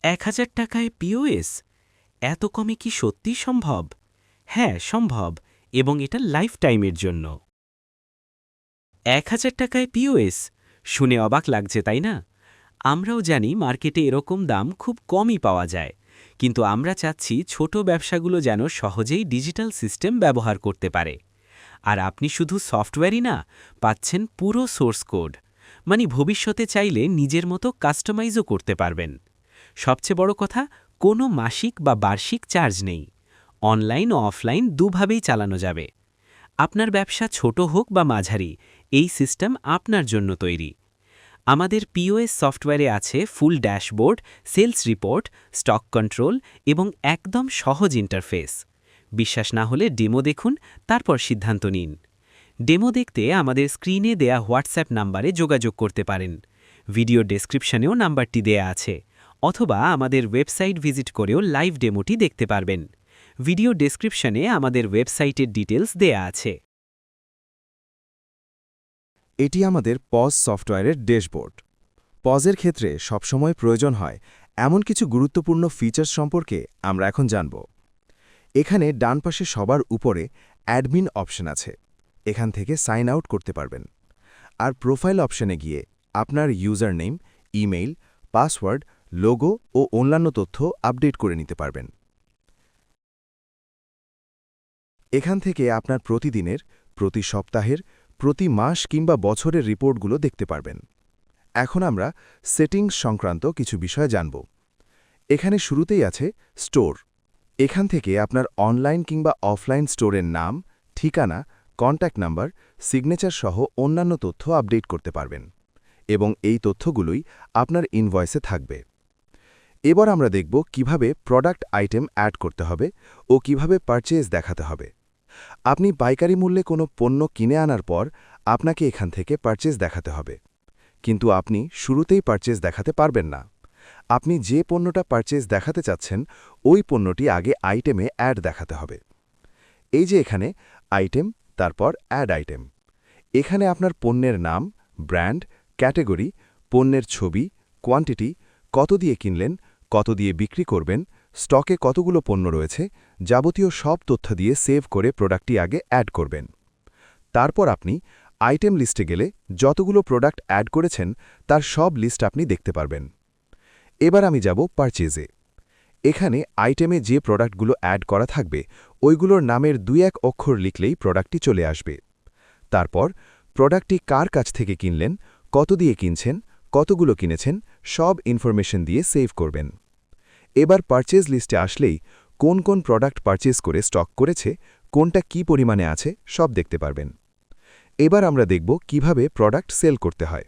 ১,০০০ টাকায় পিওএস? এত কমে কি সত্যি সম্ভব? হ্যাঁ, সম্ভব, এবং এটা লাইফ টাইমের জন্য। ১,০০০ টাকায় পিওএস? শুনে অবাক লাগছে, তাই না? আমরাও জানি মার্কেটে এরকম দাম খুব কমই পাওয়া যায়, কিন্তু আমরা চাচ্ছি ছোট ব্যবসাগুলো যেন সহজেই ডিজিটাল সিস্টেম ব্যবহার করতে পারে। আর আপনি শুধু সফটওয়্যারই না, পাচ্ছেন পুরো সোর্স কোড, মানে ভবিষ্যতে চাইলে নিজের মতো কাস্টমাইজও করতে পারবেন। সবচেয়ে বড় কথা, কোনো মাসিক বা বার্ষিক চার্জ নেই। অনলাইন ও অফলাইন দুভাবেই চালানো যাবে। আপনার ব্যবসা ছোট হোক বা মাঝারি, এই সিস্টেম আপনার জন্য তৈরি। আমাদের পিওএস সফটওয়্যারে আছে full dashboard, sales report, stock control এবং একদম সহজ ইন্টারফেস। বিশ্বাস না হলে ডেমো দেখুন, তারপর সিদ্ধান্ত নিন। ডেমো দেখতে আমাদের স্ক্রিনে দেয়া হোয়াটসঅ্যাপ নাম্বারে যোগাযোগ করতে পারেন। ভিডিও ডেসক্রিপশনেও নাম্বারটি দেয়া আছে, অথবা আমাদের ওয়েবসাইট ভিজিট করেও লাইভ ডেমোটি দেখতে পারবেন। ভিডিও ডেসক্রিপশনে আমাদের ওয়েবসাইটের ডিটেলস দেয়া আছে। এটি আমাদের পজ সফটওয়্যারের ড্যাশবোর্ড। পজের ক্ষেত্রে সবসময় প্রয়োজন হয় এমন কিছু গুরুত্বপূর্ণ ফিচার্স সম্পর্কে আমরা এখন জানব। এখানে ডান পাশে সবার উপরে অ্যাডমিন অপশন আছে, এখান থেকে সাইন আউট করতে পারবেন। আর প্রোফাইল অপশনে গিয়ে আপনার user name, email, password, logo ও অন্যান্য তথ্য আপডেট করে নিতে পারবেন। এখান থেকে আপনার প্রতিদিনের, প্রতি সপ্তাহের, প্রতি মাস কিংবা বছরের রিপোর্টগুলো দেখতে পারবেন। এখন আমরা সেটিংস সংক্রান্ত কিছু বিষয় জানব। এখানে শুরুতেই আছে স্টোর। এখান থেকে আপনার অনলাইন কিংবা অফলাইন স্টোরের নাম, ঠিকানা, কন্ট্যাক্ট নাম্বার, সিগনেচার সহ অন্যান্য তথ্য আপডেট করতে পারবেন, এবং এই তথ্যগুলোই আপনার ইনভয়েসে থাকবে। এবার আমরা দেখব কিভাবে প্রোডাক্ট আইটেম অ্যাড করতে হবে ও কিভাবে পারচেজ দেখাতে হবে। আপনি পাইকারি মূল্যে কোনো পণ্য কিনে আনার পর আপনাকে এখান থেকে পারচেজ দেখাতে হবে, কিন্তু আপনি শুরুতেই পারচেজ দেখাতে পারবেন না। আপনি যে পণ্যটা পারচেজ দেখাতে চাচ্ছেন ওই পণ্যটি আগে আইটেমে অ্যাড দেখাতে হবে। এই যে এখানে আইটেম, তারপর অ্যাড আইটেম। এখানে আপনার পণ্যের নাম, ব্র্যান্ড, ক্যাটেগরি, পণ্যের ছবি, কোয়ান্টিটি, কত দিয়ে কিনলেন, কত দিয়ে বিক্রি করবেন, স্টকে কতগুলো পণ্য রয়েছে, যাবতীয় সব তথ্য দিয়ে সেভ করে প্রোডাক্টটি আগে অ্যাড করবেন। তারপর আপনি আইটেম লিস্টে গেলে যতগুলো প্রোডাক্ট অ্যাড করেছেন তার সব লিস্ট আপনি দেখতে পারবেন। এবার আমি যাব পারচেজে। এখানে আইটেমে যে প্রোডাক্টগুলো অ্যাড করা থাকবে ওইগুলোর নামের ২-১ অক্ষর লিখলেই প্রোডাক্টটি চলে আসবে। তারপর প্রোডাক্টটি কার কাছ থেকে কিনলেন, কত দিয়ে কিনছেন, কতগুলো কিনেছেন, সব ইনফরমেশন দিয়ে সেভ করবেন। এবার পারচেজ লিস্টে আসলেই কোন কোন প্রোডাক্ট পারচেজ করে স্টক করেছে, কোনটা কি পরিমাণে আছে সব দেখতে পারবেন। এবার আমরা দেখব কিভাবে প্রোডাক্ট সেল করতে হয়।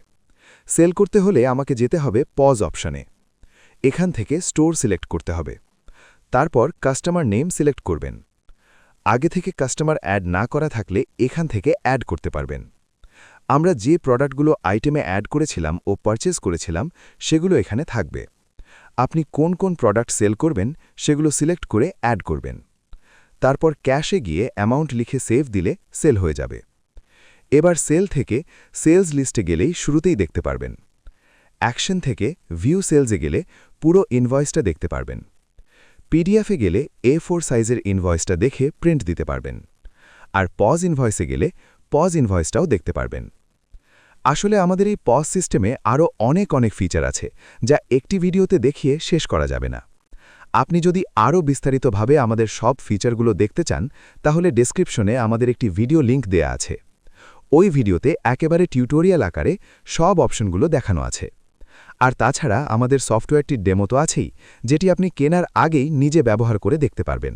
সেল করতে হলে আমাকে যেতে হবে পজ অপশনে। এখান থেকে স্টোর সিলেক্ট করতে হবে। তারপর কাস্টমার নেম সিলেক্ট করবেন। আগে থেকে কাস্টমার অ্যাড না করা থাকলে এখান থেকে অ্যাড করতে পারবেন। আমরা যে প্রোডাক্টগুলো আইটেমে অ্যাড করেছিলাম ও পারচেজ করেছিলাম সেগুলো এখানে থাকবে। আপনি কোন কোন প্রোডাক্ট সেল করবেন সেগুলো সিলেক্ট করে অ্যাড করবেন। তারপর ক্যাশে গিয়ে অ্যামাউন্ট লিখে সেভ দিলে সেল হয়ে যাবে। এবার সেল থেকে সেলস লিস্টে গেলেই শুরুতেই দেখতে পারবেন। অ্যাকশন থেকে ভিউ সেলসে গেলে পুরো ইনভয়েসটা দেখতে পারবেন। পিডিএফে গেলে A4 সাইজের ইনভয়েসটা দেখে প্রিন্ট দিতে পারবেন। আর পজ ইনভয়েসে গেলে পজ ইনভয়েসটাও দেখতে পারবেন। আসলে আমাদের এই পজ সিস্টেমে আরও অনেক ফিচার আছে যা একটি ভিডিওতে দেখিয়ে শেষ করা যাবে না। আপনি যদি আরও বিস্তারিতভাবে আমাদের সব ফিচারগুলো দেখতে চান তাহলে ডেসক্রিপশনে আমাদের একটি ভিডিও লিংক দেয়া আছে। ওই ভিডিওতে একেবারে টিউটোরিয়াল আকারে সব অপশনগুলো দেখানো আছে। আর তাছাড়া আমাদের সফটওয়্যারটির ডেমো তো আছেই, যেটি আপনি কেনার আগেই নিজে ব্যবহার করে দেখতে পারবেন।